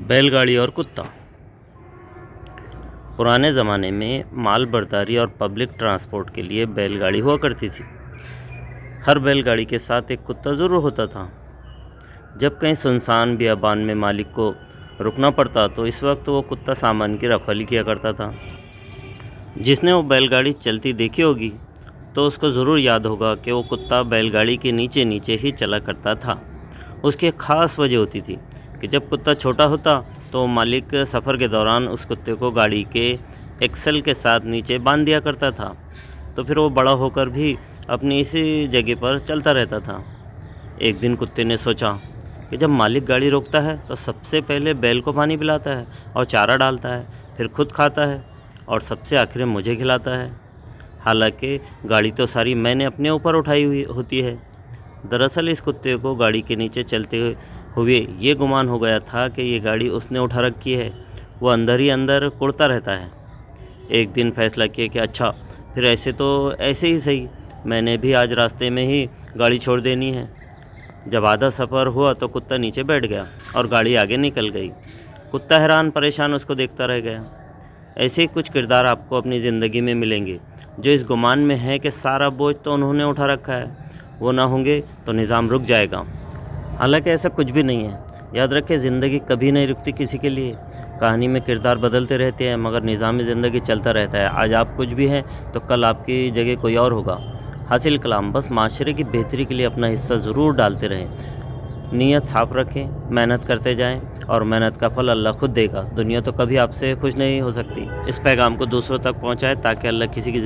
बैलगाड़ी और कुत्ता। पुराने ज़माने में माल बर्दारी और पब्लिक ट्रांसपोर्ट के लिए बैलगाड़ी हुआ करती थी। हर बैलगाड़ी के साथ एक कुत्ता ज़रूर होता था। जब कहीं सुनसान बियाबान में मालिक को रुकना पड़ता तो इस वक्त वो कुत्ता सामान की रखवाली किया करता था। जिसने वो बैलगाड़ी चलती देखी होगी तो उसको ज़रूर याद होगा कि वो कुत्ता बैलगाड़ी के नीचे नीचे ही चला करता था। उसकी एक ख़ास वजह होती थी कि जब कुत्ता छोटा होता तो मालिक सफ़र के दौरान उस कुत्ते को गाड़ी के एक्सल के साथ नीचे बांध दिया करता था, तो फिर वो बड़ा होकर भी अपनी इसी जगह पर चलता रहता था। एक दिन कुत्ते ने सोचा कि जब मालिक गाड़ी रोकता है तो सबसे पहले बैल को पानी पिलाता है और चारा डालता है, फिर खुद खाता है और सबसे आखिर में मुझे खिलाता है। हालांकि गाड़ी तो सारी मैंने अपने ऊपर उठाई हुई होती है। दरअसल इस कुत्ते को गाड़ी के नीचे चलते हुए ये गुमान हो गया था कि ये गाड़ी उसने उठा रखी है। वो अंदर ही अंदर कुड़ता रहता है। एक दिन फैसला किया कि अच्छा, फिर ऐसे ही सही, मैंने भी आज रास्ते में ही गाड़ी छोड़ देनी है। जब आधा सफ़र हुआ तो कुत्ता नीचे बैठ गया और गाड़ी आगे निकल गई। कुत्ता हैरान परेशान उसको देखता रह गया। ऐसे ही कुछ किरदार आपको अपनी ज़िंदगी में मिलेंगे जो इस गुमान में है कि सारा बोझ तो उन्होंने उठा रखा है, वो ना होंगे तो निज़ाम रुक जाएगा। हालांकि ऐसा कुछ भी नहीं है। याद रखें, ज़िंदगी कभी नहीं रुकती किसी के लिए। कहानी में किरदार बदलते रहते हैं मगर निज़ाम ज़िंदगी चलता रहता है। आज आप कुछ भी हैं तो कल आपकी जगह कोई और होगा। हासिल कलाम, बस माशरे की बेहतरी के लिए अपना हिस्सा ज़रूर डालते रहें। नीयत साफ़ रखें, मेहनत करते जाएं और मेहनत का फल अल्लाह खुद देगा। दुनिया तो कभी आपसे खुश नहीं हो सकती। इस पैगाम को दूसरों तक पहुँचाएँ ताकि अल्लाह किसी की